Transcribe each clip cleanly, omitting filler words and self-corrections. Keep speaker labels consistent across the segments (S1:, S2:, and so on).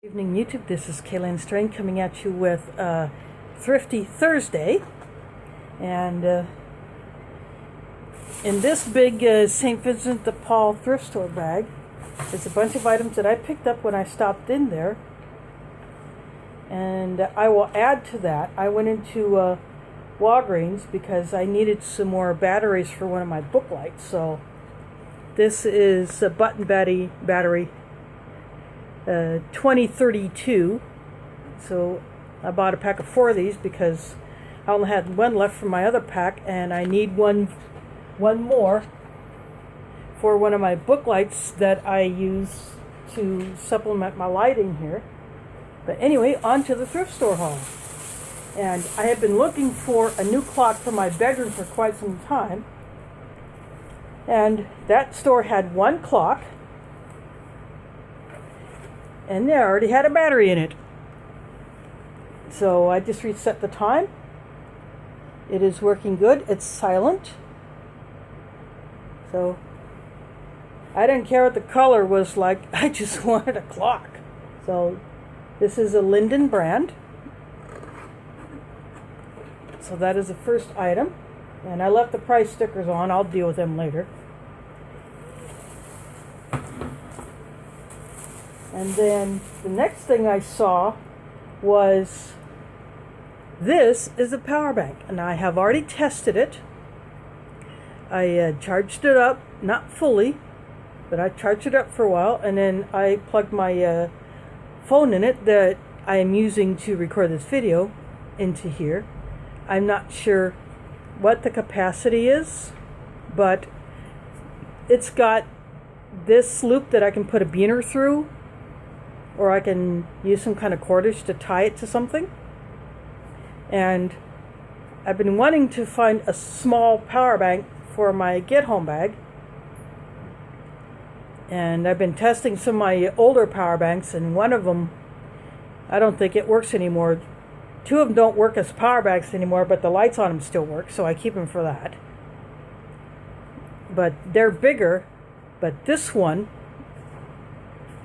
S1: Evening YouTube, this is Kaylin Strain coming at you with Thrifty Thursday, and in this big St. Vincent de Paul thrift store bag is a bunch of items that I picked up when I stopped in there, and I will add to that. I went into Walgreens because I needed some more batteries for one of my book lights, so this is a button battery 2032. So I bought a pack of 4 of these because I only had one left from my other pack, and I need one more for one of my book lights that I use to supplement my lighting here. But anyway, on to the thrift store haul. And I have been looking for a new clock for my bedroom for quite some time, and that store had one clock, and they already had a battery in it. So I just reset the time. It is working good. It's silent. So I didn't care what the color was like. I just wanted a clock. So this is a Linden brand. So that is the first item. And I left the price stickers on. I'll deal with them later. And then the next thing I saw was, this is a power bank, and I have already tested it. I charged it up, not fully, but I charged it up for a while, and then I plugged my phone in it that I am using to record this video into here. I'm not sure what the capacity is, but it's got this loop that I can put a beaner through, or I can use some kind of cordage to tie it to something. And I've been wanting to find a small power bank for my get-home bag. And I've been testing some of my older power banks, and one of them, I don't think it works anymore. 2 of them don't work as power banks anymore, but the lights on them still work, so I keep them for that. But they're bigger, but this one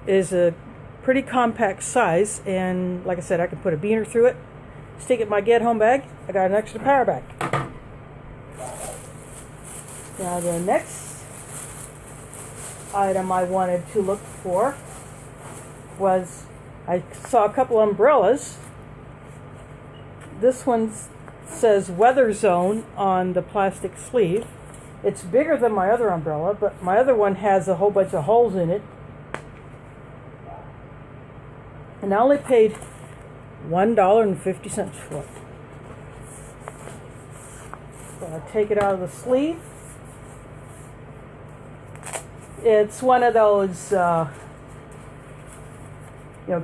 S1: is a pretty compact size, and like I said, I can put a beaner through it, stick it in my get-home bag. I got an extra power bank. Now the next item I wanted to look for was, I saw a couple umbrellas. This one says Weather Zone on the plastic sleeve. It's bigger than my other umbrella, but my other one has a whole bunch of holes in it. And I only paid $1.50 for it. So I'll take it out of the sleeve. It's one of those,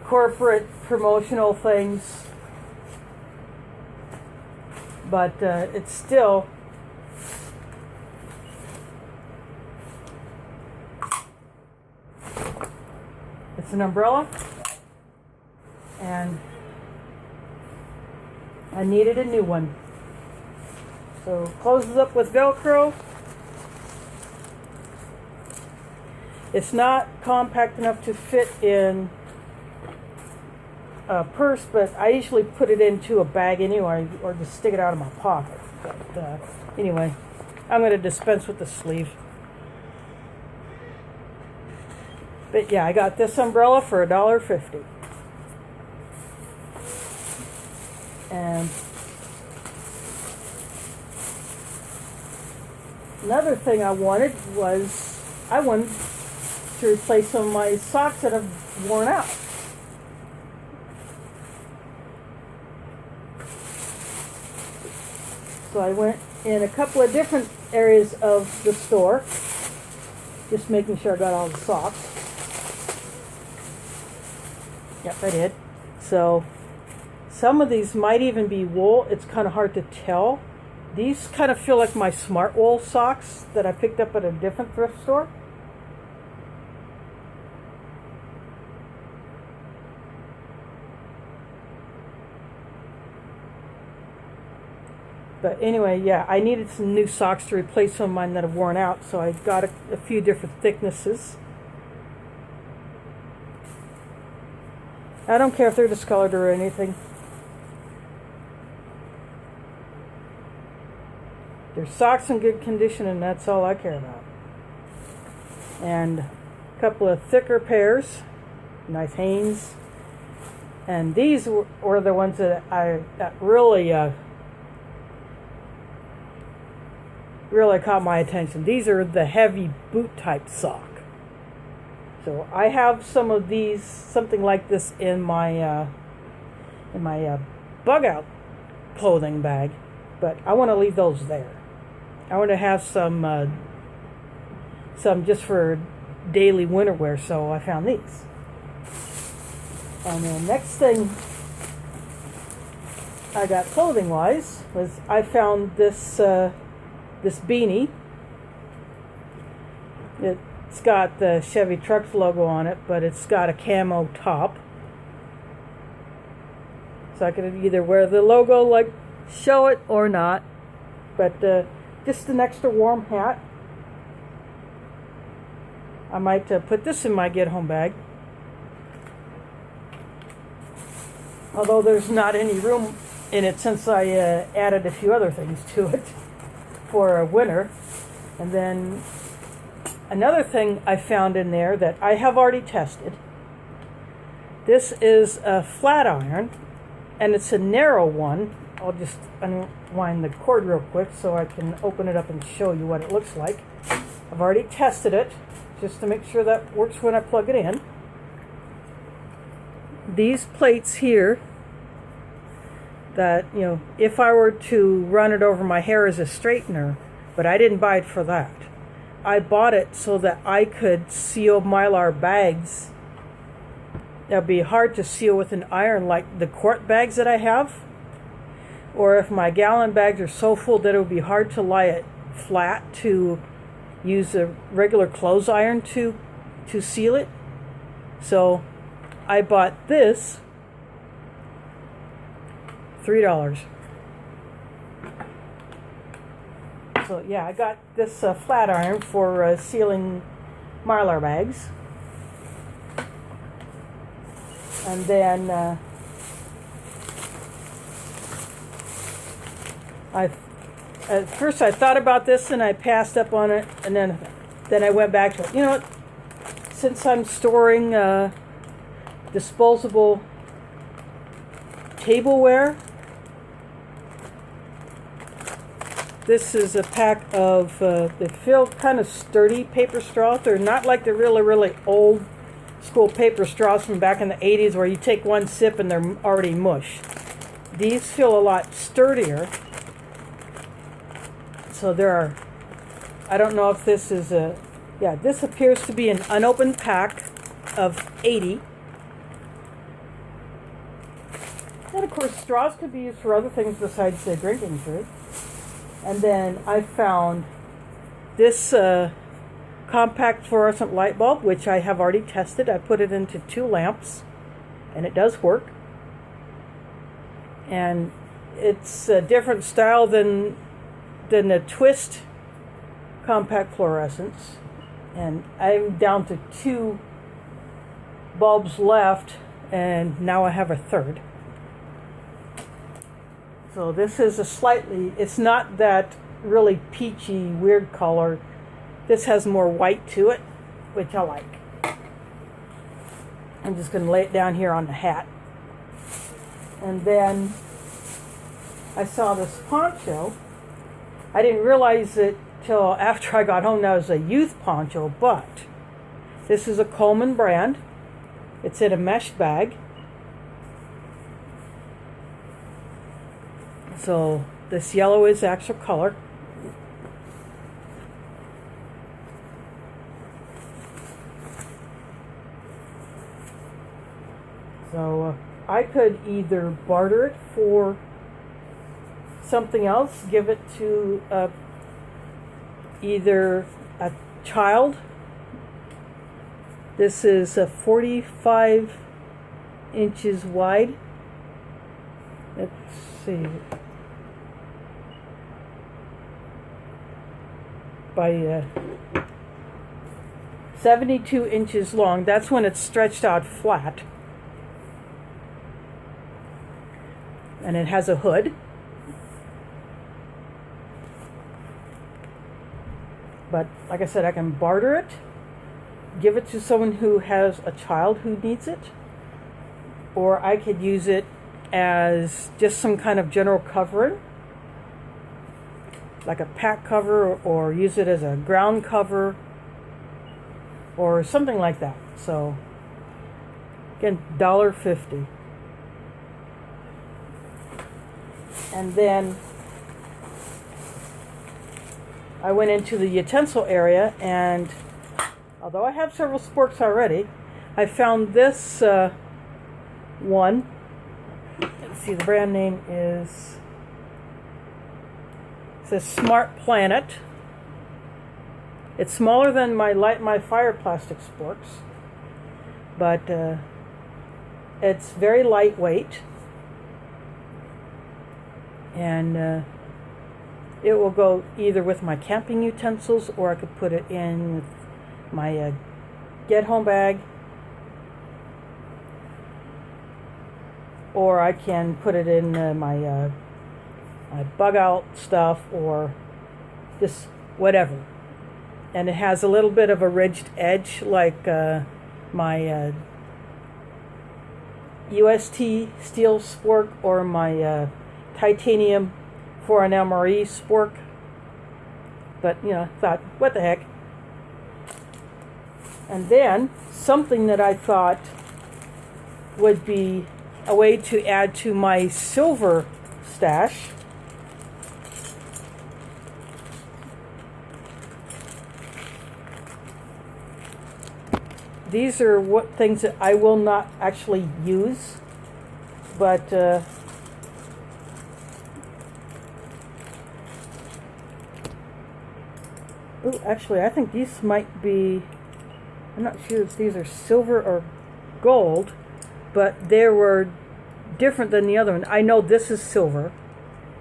S1: corporate promotional things, but it's still it's an umbrella. And I needed a new one. So closes up with Velcro. It's not compact enough to fit in a purse, but I usually put it into a bag anyway, or just stick it out of my pocket. But anyway, I'm going to dispense with the sleeve. But yeah, I got this umbrella for $1.50. And another thing I wanted was, I wanted to replace some of my socks that have worn out. So I went in a couple of different areas of the store, just making sure I got all the socks. Yep, I did. So some of these might even be wool. It's kind of hard to tell. These kind of feel like my smart wool socks that I picked up at a different thrift store. But anyway, yeah, I needed some new socks to replace some of mine that have worn out, so I got a few different thicknesses. I don't care if they're discolored or anything. Their socks in good condition, and that's all I care about. And a couple of thicker pairs, nice Hanes. And these were the ones that really caught my attention. These are the heavy boot type sock. So I have some of these, something like this, in my bug out clothing bag, but I want to leave those there. I want to have some just for daily winter wear, so I found these. And the next thing I got clothing wise was I found this beanie. It's got the Chevy Trucks logo on it, but it's got a camo top. So I could either wear the logo, like show it, or not. But just an extra warm hat. I might put this in my get home bag. Although there's not any room in it since I added a few other things to it for winter. And then another thing I found in there that I have already tested. This is a flat iron, and it's a narrow one. I'll just unwind the cord real quick so I can open it up and show you what it looks like. I've already tested it just to make sure that works when I plug it in. These plates here, that, you know, if I were to run it over my hair as a straightener, but I didn't buy it for that. I bought it so that I could seal Mylar bags. That'd be hard to seal with an iron, like the quart bags that I have. Or if my gallon bags are so full that it would be hard to lie it flat, to use a regular clothes iron to seal it. So I bought this, $3. So yeah, I got this flat iron for sealing Mylar bags. And then at first I thought about this and I passed up on it, and then I went back to it. You know what? Since I'm storing disposable tableware, this is a pack of, they feel kind of sturdy paper straws. They're not like the really, really old school paper straws from back in the 80s where you take one sip and they're already mush. These feel a lot sturdier. So there are, I don't know if this is this appears to be an unopened pack of 80. And of course, straws could be used for other things besides drinking through. And then I found this compact fluorescent light bulb, which I have already tested. I put it into 2 lamps, and it does work. And it's a different style than the twist compact fluorescents. And I'm down to 2 bulbs left, and now I have a third. So this is it's not that really peachy, weird color. This has more white to it, which I like. I'm just going to lay it down here on the hat. And then I saw this poncho. I didn't realize it till after I got home that it was a youth poncho, but this is a Coleman brand. It's in a mesh bag. So this yellow is actual color. So I could either barter it for something else, give it to either a child. This is 45 inches wide. Let's see. By 72 inches long. That's when it's stretched out flat. and it has a hood. But like I said, I can barter it, give it to someone who has a child who needs it, or I could use it as just some kind of general covering, like a pack cover, or use it as a ground cover, or something like that. So again, $1.50. And then I went into the utensil area, and although I have several sporks already, I found this one. Let's see, the brand name is, it says Smart Planet. It's smaller than my fire plastic sporks, but it's very lightweight, and it will go either with my camping utensils, or I could put it in with my get home bag, or I can put it in my bug out stuff, or just whatever. And it has a little bit of a ridged edge, like my UST steel spork, or my titanium for an MRE spork. But thought, what the heck. And then something that I thought would be a way to add to my silver stash. These are what things that I will not actually use, but actually, I think these might be, I'm not sure if these are silver or gold, but they were different than the other one. I know this is silver.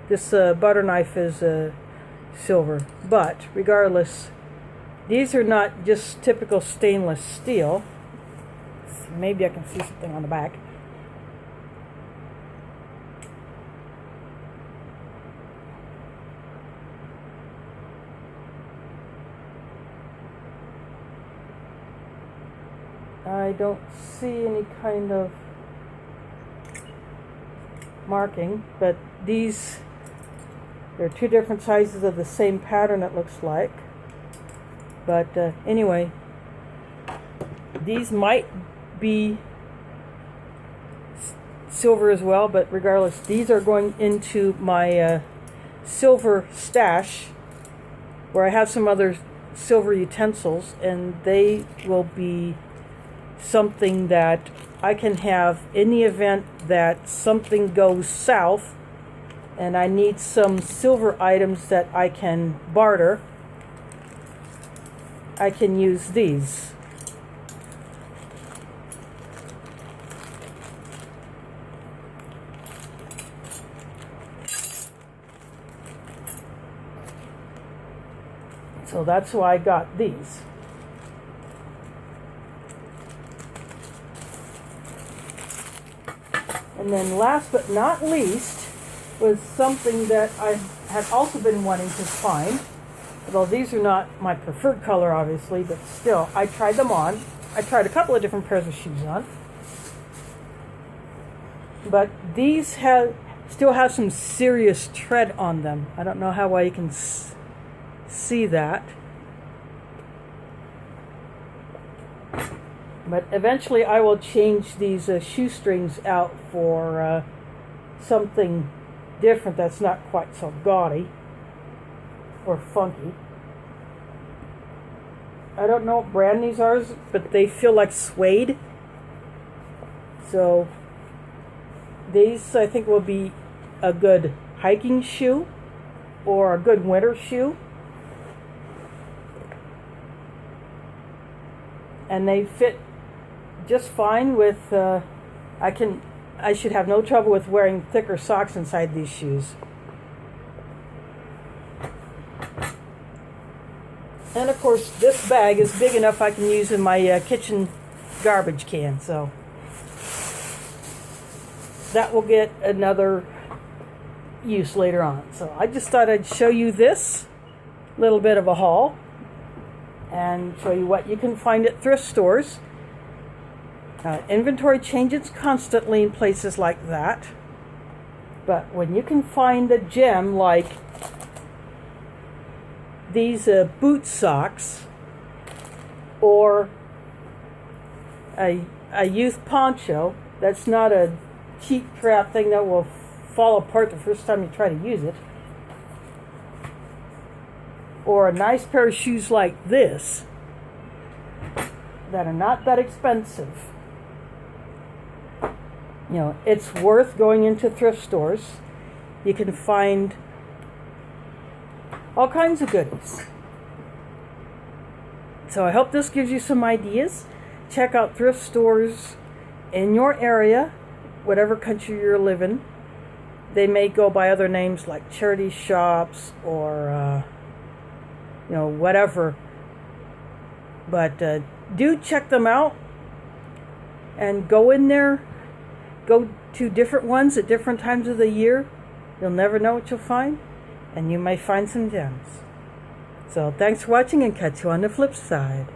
S1: This butter knife is silver, but regardless, these are not just typical stainless steel. Maybe I can see something on the back. I don't see any kind of marking, but these, they're two different sizes of the same pattern, it looks like. But anyway, these might be silver as well, but regardless, these are going into my silver stash, where I have some other silver utensils, and they will be something that I can have in the event that something goes south and I need some silver items that I can barter. I can use these. So that's why I got these. And then last but not least was something that I had also been wanting to find. Although these are not my preferred color, obviously, but still, I tried them on. I tried a couple of different pairs of shoes on. But these still have some serious tread on them. I don't know how well you can see that. But eventually I will change these shoestrings out for something different that's not quite so gaudy or funky. I don't know what brand these are, but they feel like suede. So these, I think, will be a good hiking shoe or a good winter shoe. And they fit just fine with, I should have no trouble with wearing thicker socks inside these shoes. And of course, this bag is big enough I can use in my kitchen garbage can, so that will get another use later on. So I just thought I'd show you this little bit of a haul and show you what you can find at thrift stores. Inventory changes constantly in places like that, but when you can find a gem like these boot socks or a youth poncho that's not a cheap crap thing that will fall apart the first time you try to use it, or a nice pair of shoes like this that are not that expensive, you know, it's worth going into thrift stores. You can find all kinds of goodies. So I hope this gives you some ideas. Check out thrift stores in your area, whatever country you're living. They may go by other names like charity shops or you know, whatever. But do check them out and go in there. Go to different ones at different times of the year. You'll never know what you'll find, and you may find some gems. So thanks for watching, and catch you on the flip side.